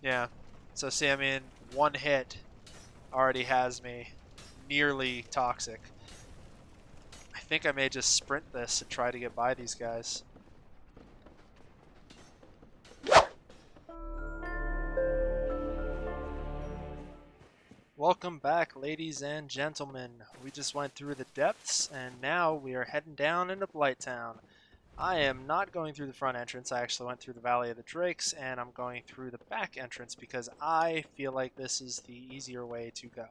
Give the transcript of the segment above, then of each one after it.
Yeah. So see, I mean, one hit already has me nearly toxic. I think I may just sprint this and try to get by these guys. Welcome back, ladies and gentlemen. We just went through the depths, and now we are heading down into Blighttown. I am not going through the front entrance. I actually went through the Valley of the Drakes, and I'm going through the back entrance because I feel like this is the easier way to go.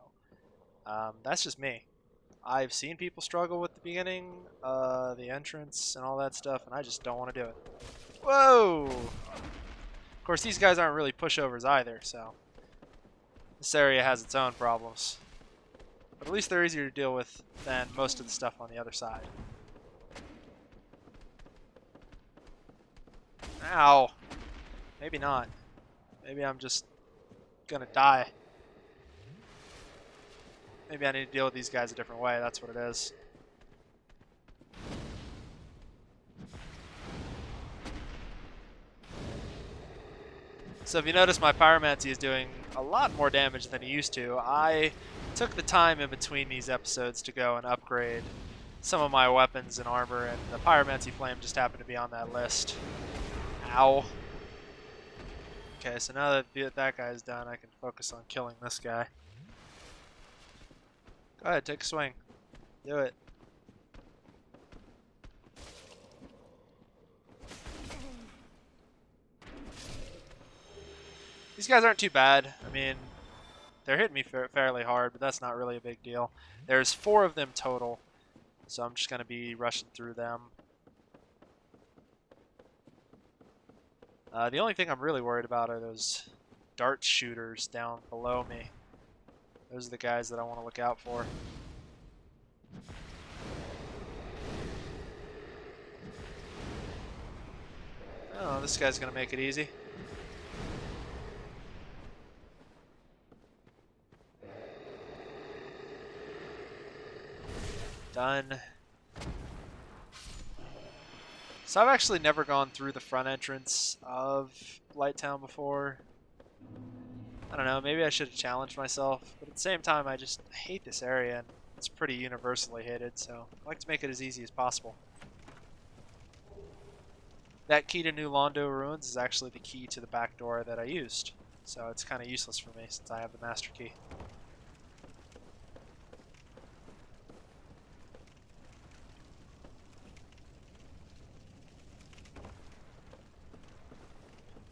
That's just me. I've seen people struggle with the beginning, the entrance, and all that stuff, and I just don't want to do it. Whoa! Of course, these guys aren't really pushovers either, so this area has its own problems. But at least they're easier to deal with than most of the stuff on the other side. Ow! Maybe not. Maybe I'm just gonna die. Maybe I need to deal with these guys a different way, that's what it is. So if you notice, my Pyromancy is doing a lot more damage than he used to. I took the time in between these episodes to go and upgrade some of my weapons and armor, and the Pyromancy Flame just happened to be on that list. Ow. Okay, so now that that guy's done, I can focus on killing this guy. Go ahead, take a swing. Do it. These guys aren't too bad. I mean, they're hitting me fairly hard, but that's not really a big deal. There's 4 of them total, so I'm just going to be rushing through them. The only thing I'm really worried about are those dart shooters down below me. Those are the guys that I want to look out for. Oh, this guy's going to make it easy. Done. So I've actually never gone through the front entrance of Blighttown before. I don't know, maybe I should have challenged myself, but at the same time I just hate this area and it's pretty universally hated, so I like to make it as easy as possible. That key to New Londo Ruins is actually the key to the back door that I used, so it's kind of useless for me since I have the master key.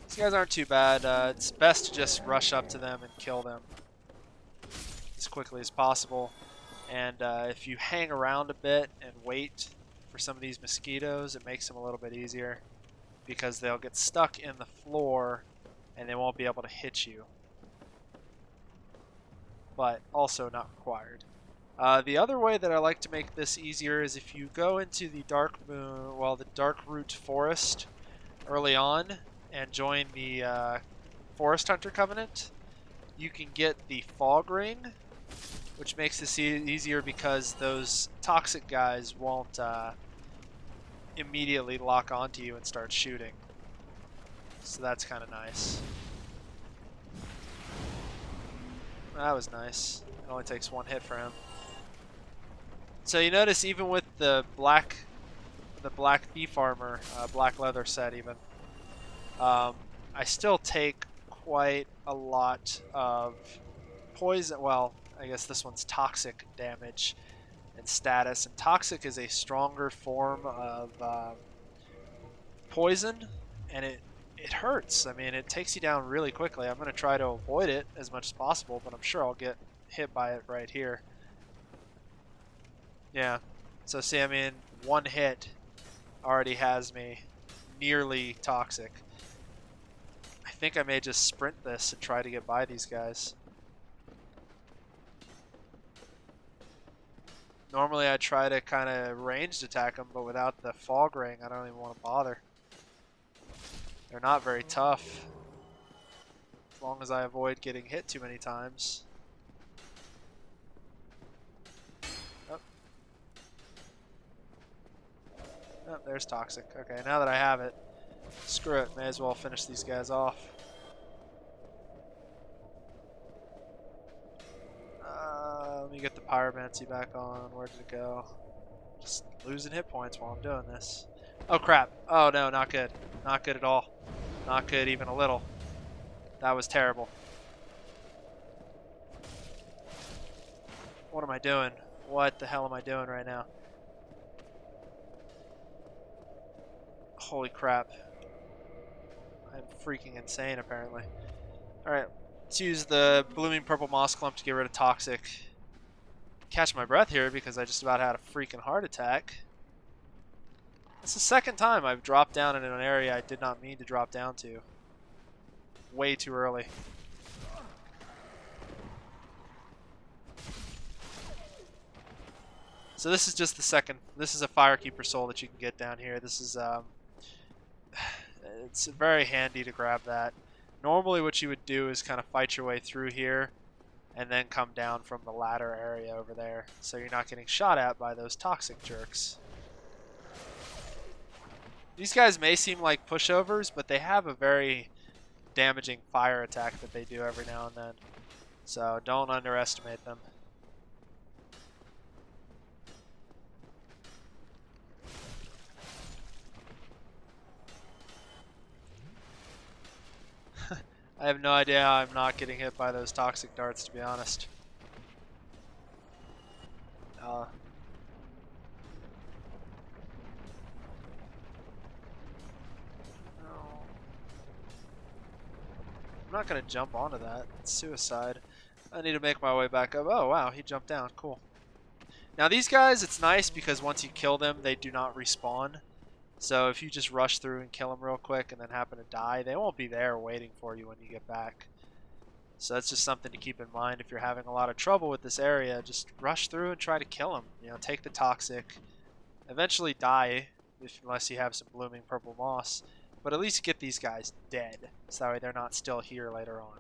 These guys aren't too bad. It's best to just rush up to them and kill them as quickly as possible. And if you hang around a bit and wait for some of these mosquitoes, it makes them a little bit easier because they'll get stuck in the floor and they won't be able to hit you. But also not required. The other way that I like to make this easier is if you go into the Dark Root Forest early on and join the Forest Hunter Covenant, you can get the Fog Ring, which makes this easier because those toxic guys won't immediately lock onto you and start shooting. So that's kind of nice. That was nice. It only takes 1 hit for him. So you notice even with the black thief armor, black leather set even, I still take quite a lot of poison. Well, I guess this one's toxic damage and status. And toxic is a stronger form of poison, and it hurts. I mean, it takes you down really quickly. I'm going to try to avoid it as much as possible, but I'm sure I'll get hit by it right here. Yeah. So see, I mean, 1 hit already has me nearly toxic. I think I may just sprint this and try to get by these guys. Normally I try to kind of ranged attack them, but without the fog ring, I don't even want to bother. They're not very tough, as long as I avoid getting hit too many times. Oh, oh there's toxic. Okay, now that I have it, screw it, may as well finish these guys off. Let me get the pyromancy back on. Where did it go? Just losing hit points while I'm doing this. Oh crap. Oh no, not good. Not good at all. Not good even a little. That was terrible. What am I doing? What the hell am I doing right now? Holy crap. I'm freaking insane apparently. Alright, let's use the blooming purple moss clump to get rid of toxic. Catch my breath here because I just about had a freaking heart attack. It's the second time I've dropped down in an area I did not mean to drop down to. Way too early. So this is just the second. This is a Firekeeper soul that you can get down here. This is it's very handy to grab that. Normally what you would do is kind of fight your way through here and then come down from the ladder area over there, so you're not getting shot at by those toxic jerks. These guys may seem like pushovers, but they have a very damaging fire attack that they do every now and then, so don't underestimate them. I have no idea how I'm not getting hit by those toxic darts, to be honest. I'm not going to jump onto that. It's suicide. I need to make my way back up. Oh, wow, he jumped down. Cool. Now, these guys, it's nice because once you kill them, they do not respawn. So if you just rush through and kill them real quick and then happen to die, they won't be there waiting for you when you get back. So that's just something to keep in mind if you're having a lot of trouble with this area. Just rush through and try to kill them. You know, take the toxic. Eventually die, unless you have some blooming purple moss. But at least get these guys dead, so that way they're not still here later on.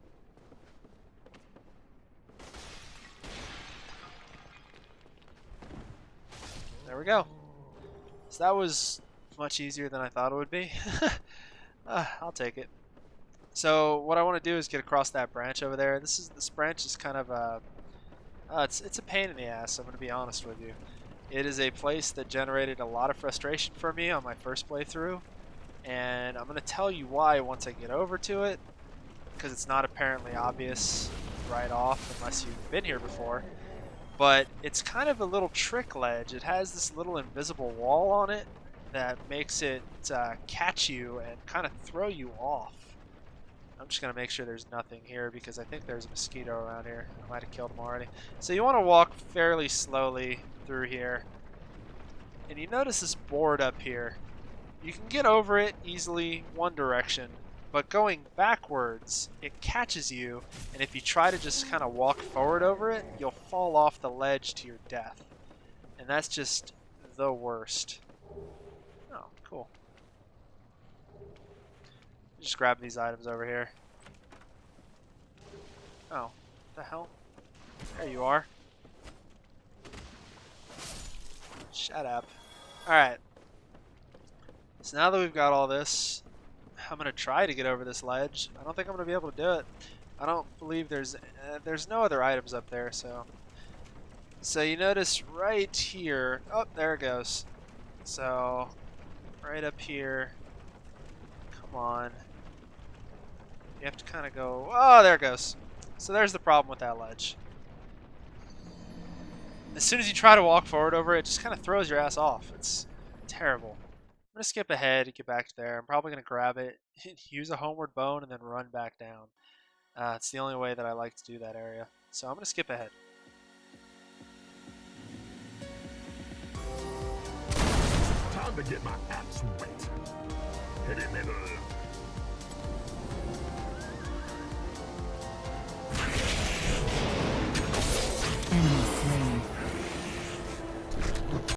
There we go. So that was much easier than I thought it would be. I'll take it. So what I want to do is get across that branch over there. This branch is kind of it's a pain in the ass, I'm going to be honest with you. It is a place that generated a lot of frustration for me on my first playthrough, and I'm going to tell you why once I get over to it, because it's not apparently obvious right off unless you've been here before. But it's kind of a little trick ledge. It has this little invisible wall on it that makes it catch you and kind of throw you off. I'm just going to make sure there's nothing here because I think there's a mosquito around here. I might have killed him already. So you want to walk fairly slowly through here. And you notice this board up here. You can get over it easily one direction, but going backwards, it catches you, and if you try to just kind of walk forward over it, you'll fall off the ledge to your death. And that's just the worst. Oh, cool. Just grab these items over here. Oh, what the hell? There you are. Shut up. Alright. So now that we've got all this, I'm going to try to get over this ledge. I don't think I'm going to be able to do it. I don't believe there's no other items up there, so you notice right here, oh, there it goes. So right up here, come on. You have to kind of go, oh, there it goes. So there's the problem with that ledge. As soon as you try to walk forward over it, it just kind of throws your ass off. It's terrible. I'm going to skip ahead and get back to there. I'm probably going to grab it, use a homeward bone, and then run back down. It's the only way that I like to do that area. So I'm going to skip ahead. Time to get my abs wet. Heavy metal.